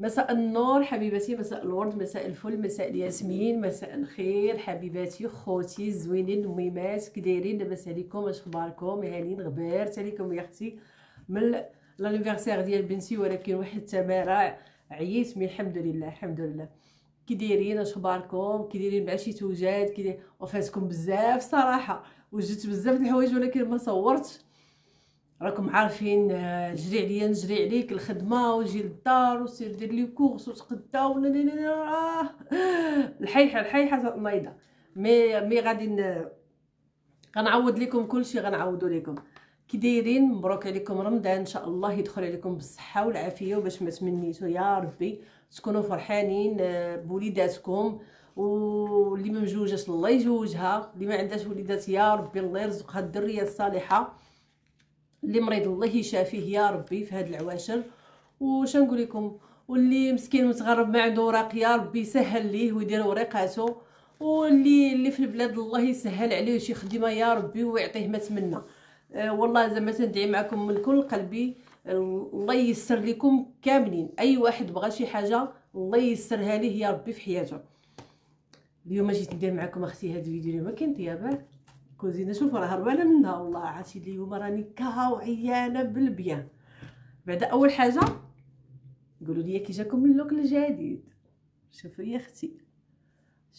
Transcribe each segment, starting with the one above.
مساء النور حبيباتي، مساء الورد، مساء الفل، مساء الياسمين، مساء الخير حبيباتي خوتي الزوينين الميمات. كي دايرين؟ لاباس عليكم؟ اش اخباركم؟ هانين غبارت عليكم يا اختي من لانيفرسير ديال بنتي، ولكن واحد التماره عييت من الحمد لله الحمد لله. كي دايرين؟ اش اخباركم؟ كي دايرين مع شي توجاد؟ كي وفاتكم بزاف صراحه، وجدت بزاف د الحوايج ولكن ما صورتش. راكم عارفين، جري عليا نجري عليك الخدمه وجي للدار وسير دير لي كورس وتقدا الحيحه نايضه. مي غادي غنعوض لكم كلشي، غنعوضوا لكم. كي دايرين؟ مبروك عليكم رمضان، ان شاء الله يدخل عليكم بالصحه والعافيه، وباش ما تمنيتو يا ربي تكونوا فرحانين بوليداتكم، واللي ما مجوجاش الله يجوجها، اللي ما عندهاش وليدات يا ربي الله يرزقها الذريه الصالحه، اللي مريض الله يشافيه يا ربي في هاد العواشر. واش نقول لكم؟ واللي مسكين متغرب ما عنده اوراق يا ربي يسهل ليه ويدير وريقاتو، واللي في البلاد الله يسهل عليه شي خدمه يا ربي ويعطيه ما تمنى. والله زعما تندعي معكم من كل قلبي، الله ييسر لكم كاملين. اي واحد بغى شي حاجه الله ييسرها ليه يا ربي في حياته. اليوم جيت ندير معكم اختي هاد الفيديو اليوم، كاين طيابات كوزينه، شوف راه هربانه منها والله. عرفتي اليوم راني كاو عيانه بالبيان. بعد اول حاجه قولوا لي كي جاكم اللوك الجديد. شوفوا يا اختي،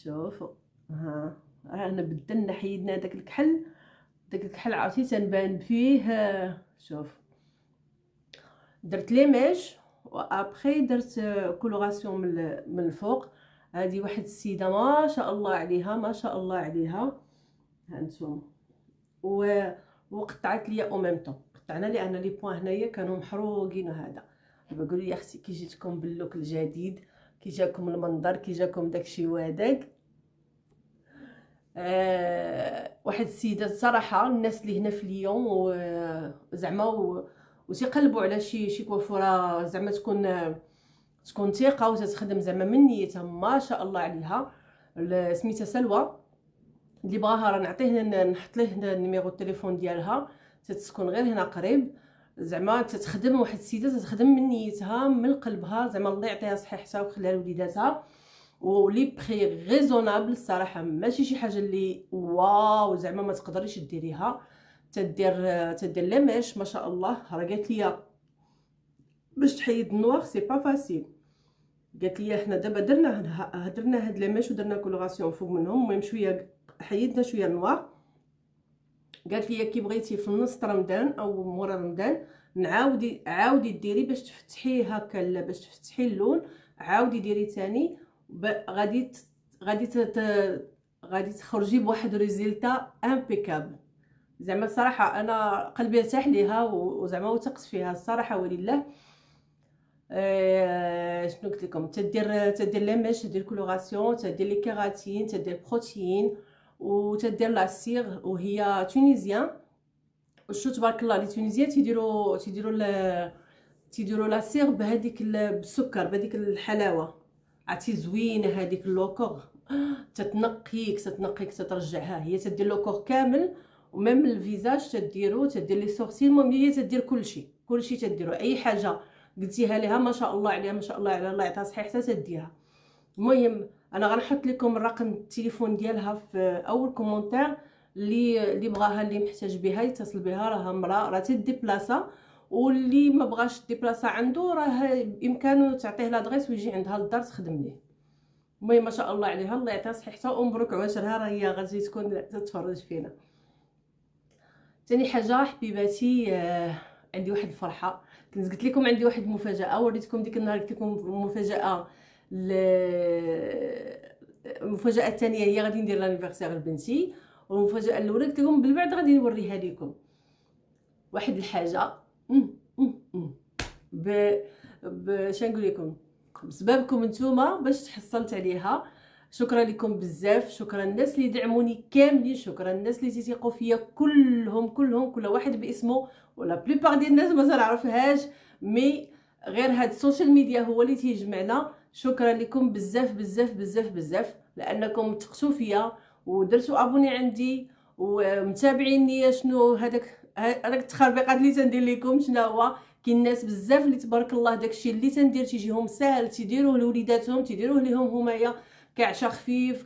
شوفوا ها انا بدلنا حيدنا داك الكحل، داك الكحل عرفتي تنبان فيه. شوف درت ليماج وابخي درت كولوراسيون من الفوق. هذه واحد السيده ما شاء الله عليها ما شاء الله عليها، هانتوما. وقطعت ليا او ميم طون، قطعنا لان لي بوين هنايا كانوا محروقين. وهذا دابا قولوا لي اختي كي جيتكم باللوك الجديد، كي جاكم المنظر، كي جاكم داكشي وهداك. واحد السيده صراحه الناس اللي هنا في ليون وزعما وتيقلبوا على شي كوافوره زعما تكون ثقه وتتخدم زعما من نيتها ما شاء الله عليها. سميتها سلوى، اللي بغاها راه نعطيه نحط ليه النيميرو التليفون ديالها، تتسكن غير هنا قريب. زعما تتخدم واحد السيده تتخدم من نيتها من قلبها، زعما الله يعطيها صحتها ويخليها لوليداتها، ولي بري ريزونابل الصراحه، ماشي شي حاجه اللي واو زعما ما تقدريش ديريها. تدير ليماش ما شاء الله. راه قالت لي باش تحيد النوار سي با فاسيل، قالت لي حنا دابا درنا هاد ليماش ودرنا كولوراسيون فوق منهم، المهم شويه حيدنا شويه النوار. قالت لي كي بغيتي في نص رمضان او مورا رمضان عاودي ديري باش تفتحيه هكا، باش تفتحي اللون عاودي ديري تاني، غادي تخرجي بواحد ريزلتا امبيكابل. زعما الصراحه انا قلبي ارتاح ليها وزعما وثقت فيها الصراحه ولله. شنو قلت لكم؟ تدير ليماش، تدير كولوراسيون، تدير لي كيراتين، تدير بروتين، وتدير لاسيغ وهي تونيزيان. شو تبارك الله لي تونيزيان تيديروا لاسيغ بهذيك بالسكر بهذيك الحلاوه، عرفتي زوينه هذيك اللوكور، تتنقيك تترجعها. هي تدير لوكور كامل وميم الفيزاج تديرو، تدير لي سورسيل، المهم هي تدير كلشي تديرو. اي حاجه قلتيها ليها ما شاء الله عليها ما شاء الله على الله يعطيها صحيحتها تديها. المهم انا غنحط لكم الرقم التليفون ديالها في اول كومونتير، اللي بغاها اللي محتاج بها يتصل بها. راها امراه راه تدي بلاصه، واللي ما بغاش بلاصه عنده راه بامكانه تعطيه لادريس ويجي عندها للدار تخدم ليه. المهم ما شاء الله عليها الله يعطيها صحيحتها ومبروك عواشرها، راه هي غادي تكون تتفرج فينا. ثاني حاجه حبيباتي، عندي واحد الفرحه. كنت قلت لكم عندي واحد المفاجاه، وريتكم ديك النهار قلت لكم المفاجاه المفاجاه الثانيه هي غادي ندير لانيفرسير لبنتي، والمفاجاه الاولى قلت لكم بالبعد غادي نوريها لكم. واحد الحاجه باش نقول لكم بسببكم نتوما باش تحصلت عليها. شكرا لكم بزاف، شكرا الناس اللي دعموني كاملين، شكرا الناس اللي تيثقوا فيا كلهم كل واحد باسمه، ولا بليبار ديال الناس ما نعرفهاش، مي غير هاد السوشيال ميديا هو اللي تيجمعنا. شكرا لكم بزاف بزاف بزاف بزاف لانكم تقسوا فيا ودرتوا ابوني عندي ومتابعيني. شنو هذاك التخربيقات اللي تندير لكم؟ شنو هو كاين ناس بزاف اللي تبارك الله داكشي اللي تندير تيجيهم ساهل، تيديروه لوليداتهم، تيديروه ليهم همايا كعشا خفيف،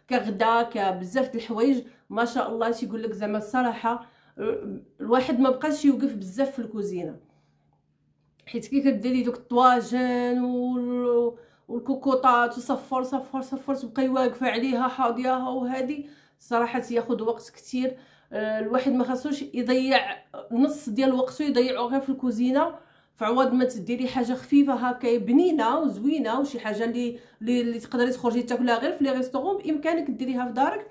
كغدا، كبزاف د الحوايج ما شاء الله. تيقول لك زعما الصراحه الواحد ما بقاش يوقف بزاف في الكوزينه، حيت كي كديري دوك الطواجن والكوكوطات وصفر صفر صفر تبقاي واقفه عليها حاضياها، وهذه صراحه تاخذ وقت كتير. الواحد ما خاصوش يضيع نص ديال وقته يضيعو غير في الكوزينه، فعوض ما تديري حاجه خفيفه هكا بنينه وزوينه وشي حاجه اللي تقدري تخرجي تاكلها غير في لي ريستورون، بامكانك ديريها في دارك،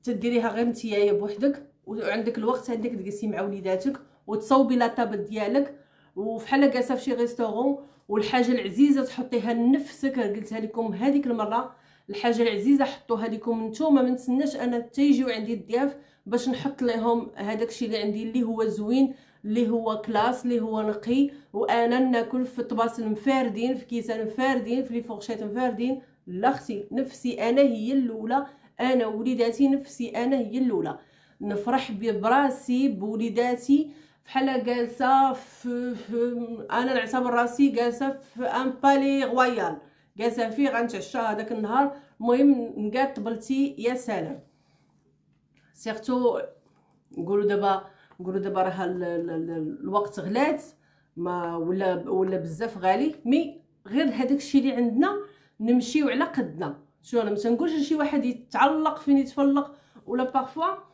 تديريها غير نتيايا بوحدك وعندك الوقت عندك تجلسي مع وليداتك وتصوبي لاطابل ديالك وفحال جالسه في شي ريستورون. والحاجه العزيزه تحطيها لنفسك، قلتها لكم هذيك المره، الحاجه العزيزه حطوها لكم نتوما، ما نتسناش انا تيجيو عندي الضياف باش نحط لهم هذاك الشيء اللي عندي اللي هو زوين، اللي هو كلاس، اللي هو نقي، وانا ناكل في طباس مفاردين، في كيسان مفاردين، في لي فورشيت مفاردين. لا اختي، نفسي انا هي الاولى، انا وليداتي نفسي انا هي الاولى، نفرح براسي بوليداتي بحال جالسه انا نعتبر راسي جالسه في ان بالي رويال، جالسه فيه غنتعشى هذاك النهار. المهم نقاد طبلتي يا سلام. سيرتو نقولوا دابا راه الوقت غلات ما ولا بزاف غالي، مي غير هذاك الشيء اللي عندنا نمشيو على قدنا. شو انا ما تنقولش شي واحد يتعلق فين يتفلق، ولا بارفوا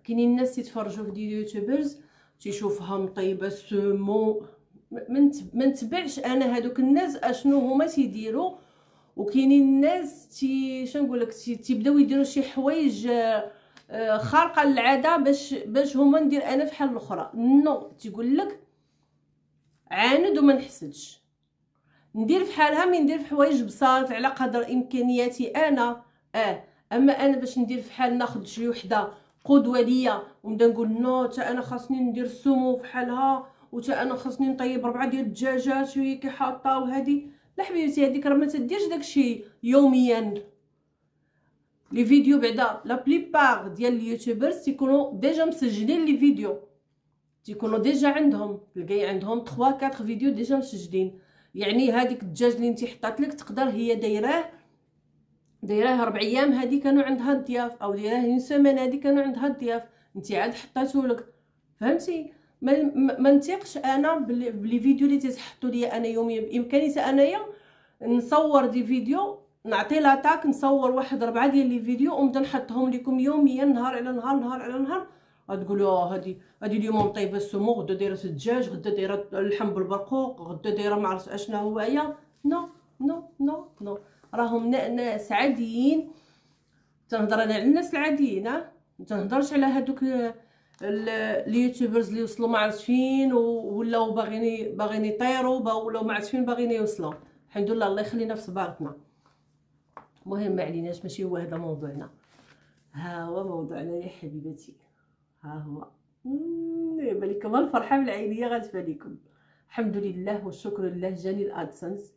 كاينين الناس يتفرجوا في دي يوتيوبرز تيشوفها مطيبه سمو، ما نتبعش انا هادوك الناس اشنو هما تيديروا. وكاينين الناس شنقول لك تيبداو يديروا شي حوايج خارقه للعاده باش هما ندير انا فحال الاخرى. نو، تيقول لك عاند وما نحسدش، ندير فحالها، مي ندير في حوايج بساط على قدر امكانياتي انا. اما انا باش ندير فحال ناخذ شي وحده قدوه ليا ونبدا نقول نو تا انا خاصني ندير السمو فحالها، وتا انا خاصني نطيب 4 ديال الدجاجات وهي كي حاطه وهذه. لا حبيبتي، هذيك راه ما تديرش داكشي يوميا. لي فيديو بعدا لا بليبار ديال اليوتيوبرز تيكونوا ديجا مسجلين لي فيديو، تيكونوا ديجا عندهم، تلقاي عندهم 3 4 فيديو ديجا مسجلين. يعني هذيك الدجاج اللي انت حطات لك تقدر هي دايراه 4 ايام هذه كانوا عندها الضياف، او دايراه اون سيمين هذه كانوا عندها الضياف، انت عاد حطاتو لك. فهمتي؟ ما نثقش انا بلي فيديو اللي تيحطوا لي انا يوميا. بامكانيتي انايا نصور دي فيديو، نعطي لاطاك نصور 1 4 ديال لي فيديو ونبدا نحطهم لكم يوميا، نهار على نهار نهار على نهار. غتقولوا هذه اليوم مطيبه السمو، غدا دايره الدجاج، غدا دايره اللحم بالبرقوق، غدا دايره ما عرفت اشنا هو هي. نو نو نو نو، راهم ناس عاديين. تنهضر انا على الناس العاديين، ما تنهضرش على هذوك اليوتيوبرز اللي وصلوا ما عرفت فين ولاو باغيين يطيروا، ولاو ما عرفت فين باغيين يوصلوا. الحمد لله، الله يخلينا في صبارتنا. المهم ما عليناش، ماشي هو هذا موضوعنا. ها هو موضوعنا يا حبيبتي، ها هو. يبان لكم الفرحه بالعينيه غتبان لكم. الحمد لله والشكر لله، جاني الادسنس،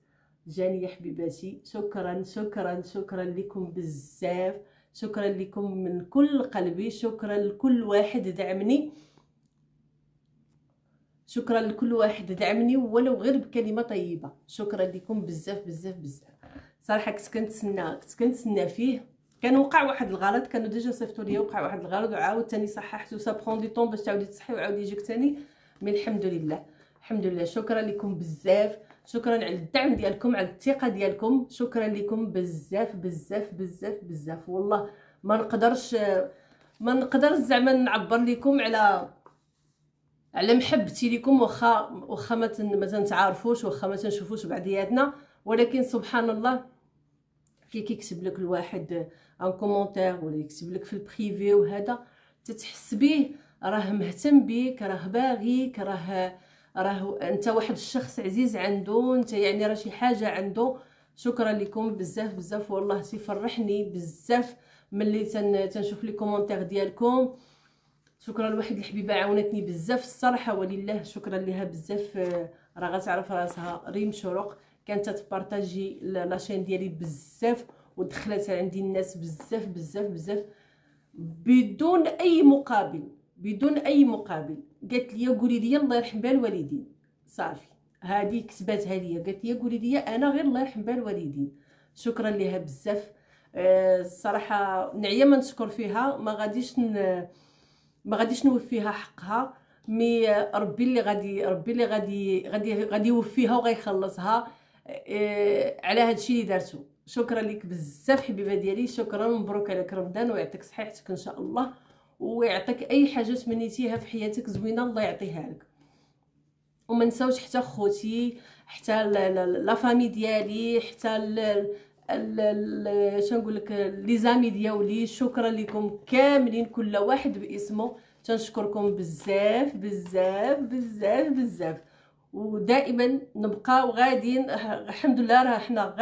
جاني يا حبيباتي. شكرا شكرا شكرا لكم بزاف، شكرا لكم من كل قلبي، شكرا لكل واحد دعمني، شكرا لكل واحد دعمني ولو غير بكلمه طيبه. شكرا لكم بزاف بزاف بزاف. صراحه كنت كنتسنى فيه. كان وقع واحد الغلط، كانوا ديجا صيفطوا لي وقع واحد الغلط وعاود ثاني صححته، سا برون دي طون باش تعاودي تصحي وعاود يجيك ثاني. مي الحمد لله الحمد لله. شكرا لكم بزاف، شكرا على الدعم ديالكم، على الثقه ديالكم. شكرا لكم بزاف بزاف بزاف بزاف. والله ما نقدرش زعما نعبر لكم على محبتي لكم، واخا ما تنتعارفوش، واخا ما تنشوفوش بعضياتنا، ولكن سبحان الله كي كيكتب لك الواحد ان كومونتير ولا يكتب لك في البريفي وهذا تتحس به راه مهتم بيك، راه باغيك، راه انت واحد الشخص عزيز عنده، انت يعني راه شي حاجه عنده. شكرا لكم بزاف بزاف، والله تيفرحني بزاف ملي تنشوف لي كومونتير ديالكم. شكرا لواحد الحبيبه عاونتني بزاف الصراحه، ولله شكرا ليها بزاف. راه غتعرف راسها، ريم شروق، كانت تبارطاجي لاشين ديالي بزاف ودخلت عندي الناس بزاف بزاف بزاف بدون اي مقابل، بدون اي مقابل. قالت لي قولي لي الله يرحم بها الوالدين، صافي هذه كتباتها ليا، قالت لي قولي لي انا غير الله يرحم بها الوالدين. شكرا ليها بزاف. الصراحه نعيه ما نشكر فيها، ما غاديش نوفيها حقها، مي ربي اللي غادي يوفيها وغيخلصها على هذا الشيء اللي دارتو. شكرا لك بزاف حبيبه ديالي، شكرا، مبروك عليك رمضان ويعطيك صحيحتك ان شاء الله، ويعطيك اي حاجه تمنيتيها في حياتك زوينه الله يعطيها لك. وما نساوش حتى خوتي، حتى لا فامي ديالي، حتى شنقول لك لي زامي ديالي، شكرا لكم كاملين كل واحد باسمه. تنشكركم بزاف بزاف بزاف بزاف، ودائما نبقاو غاديين. الحمد لله راه حنا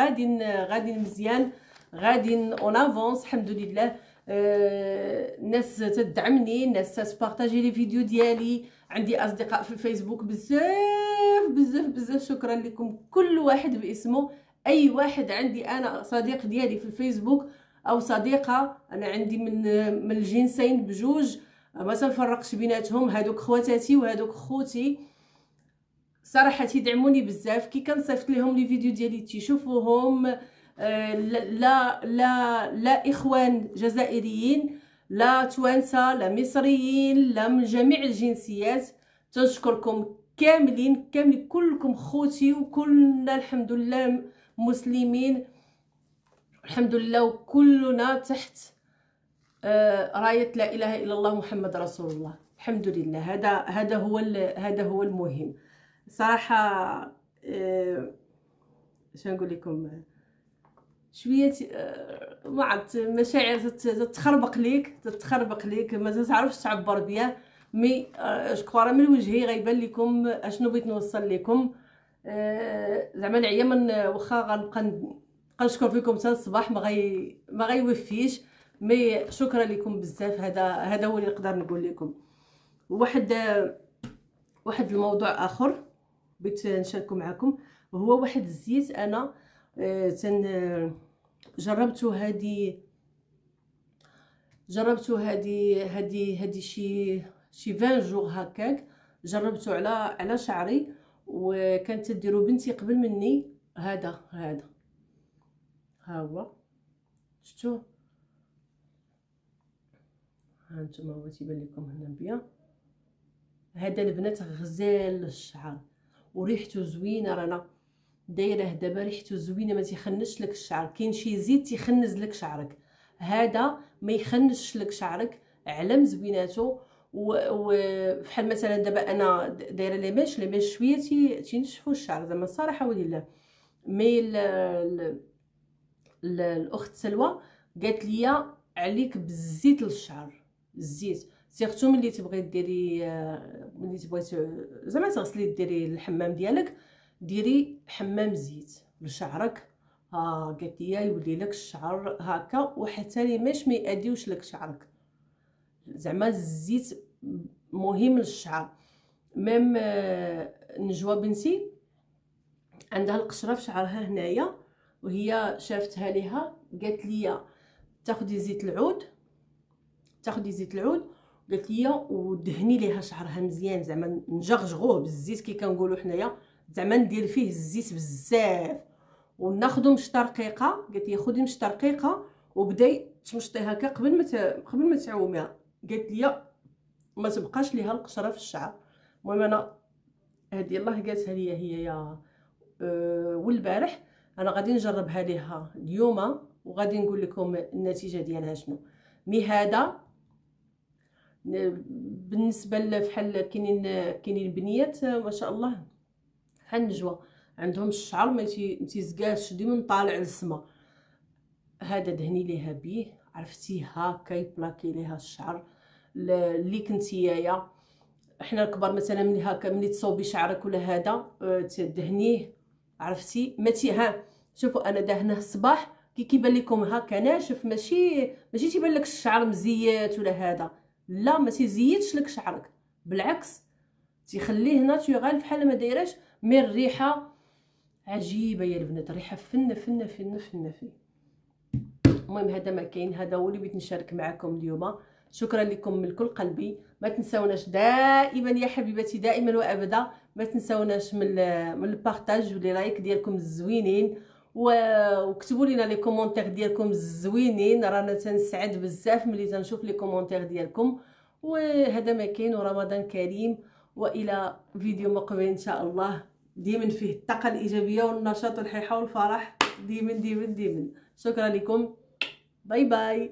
غاديين مزيان، غاديين اون افونس الحمد لله. الناس تدعمني، الناس تبارطاجي لي فيديو ديالي، عندي اصدقاء في الفيسبوك بزاف بزاف بزاف، شكرا لكم كل واحد باسمه. اي واحد عندي انا صديق ديالي في الفيسبوك او صديقه، انا عندي من الجنسين بجوج، ما تنفرقش بيناتهم، هادوك خواتاتي وهادوك خوتي، صراحه تيدعموني بزاف. كي كنصيفط لهم لي فيديو ديالي تيشوفوهم، لا اخوان جزائريين، لا توانسه، لا مصريين، لا من جميع الجنسيات. تنشكركم كاملين كلكم خوتي، وكلنا الحمد لله مسلمين الحمد لله، وكلنا تحت رايه لا اله الا الله محمد رسول الله الحمد لله. هذا هو المهم صراحه. اش نقول لكم، شويه ما عرفت، مشاعر تتخربق ليك ما تعرفش تعبر بها، مي شكرا من وجهي غيبان لكم اشنو بغيت نوصل لكم. زعما العيا من واخا غنبقى نشكر فيكم حتى الصباح ما غيوفيش، مي شكرا لكم بزاف. هذا هو اللي نقدر نقول لكم. واحد الموضوع اخر بغيت نشاركو معكم، هو واحد الزيت انا جربتو هادي شي 20 جوغ هكاك، جربتو على شعري، وكانت تديرو بنتي قبل مني. هذا ها هو شفتوه، ها نتوما هو تيبان لكم هنا بيا. هذا البنات غزال للشعر وريحته زوينه، رانا دايره دابا ريحته زوينه، ما تيخنش لك الشعر. كاين شي زيت تيخنز لك شعرك، هذا ما يخنش لك شعرك، علم زويناتو. وبحال مثلا دابا انا دايره لي ميش شويه تينشفوا الشعر زعما الصراحه ولله. مي الاخت سلوى قالت لي عليك بالزيت للشعر، الزيت سيرتو ملي تبغي ديري، ملي تبغي زعما تغسلي ديري الحمام ديالك، ديري حمام زيت لشعرك. قالت لي يولي لك الشعر هكا، وحتى لي ماش ما ياديوش لك شعرك. زعما الزيت مهم للشعر. ميم نجوى بنتي عندها القشره في شعرها هنايا، وهي شافتها ليها قالت لي تاخدي زيت العود، قالت لي ودهني ليها شعرها مزيان، زعما نجغجغوه بالزيت كي كنقولوا حنايا، زعما ندير فيه الزيت بزاف، وناخذ مشط رقيقه. قالت لي خدي مشط رقيقه وبداي تمشطي هكا قبل ما تعوميها. قالت لي ما تبقاش ليها القشره في الشعر. المهم انا هذه يلاه قالتها لي هي يا والبارح، انا غادي نجربها ليها اليوم وغادي نقول لكم النتيجه ديالها شنو. مي هذا بالنسبه لفحال كاينين بنيات ما شاء الله بحال النجوى عندهم الشعر ما تيزكاش ديما طالع للسما. هذا دهني ليها بيه، عرفتي هكا يبلاكي ليها الشعر اللي كنتيايا. احنا الكبار مثلا ملي هكا ملي تصوبي شعرك ولا هذا تدهنيه، عرفتي ها شوفوا انا دهنه الصباح كي كيبان لكم هكا ناشف، ماشي تيبان لك الشعر مزيات ولا هذا، لا ما تيزيدش لك شعرك، بالعكس تيخليه ناتورال بحال ما دايراش. مي الريحه عجيبه يا البنات، ريحه فنه فنه فنه فنه فيه. المهم هذا ما كاين، هذا هو اللي بغيت نشارك معكم اليوم. شكرا لكم من كل قلبي. ما تنساوناش دائما يا حبيباتي، دائما وابدا ما تنساوناش من البارطاج ولي لايك ديالكم الزوينين، وكتبوا لنا لي كومونتير ديالكم الزوينين. رانا تنسعد بزاف ملي تنشوف لي كومونتير ديالكم. وهذا ما كاين، ورمضان كريم، والى فيديو مقبل ان شاء الله. ديما فيه الطاقه الايجابيه والنشاط والحيحه والفرح، ديما ديما ديما. شكرا لكم، باي باي.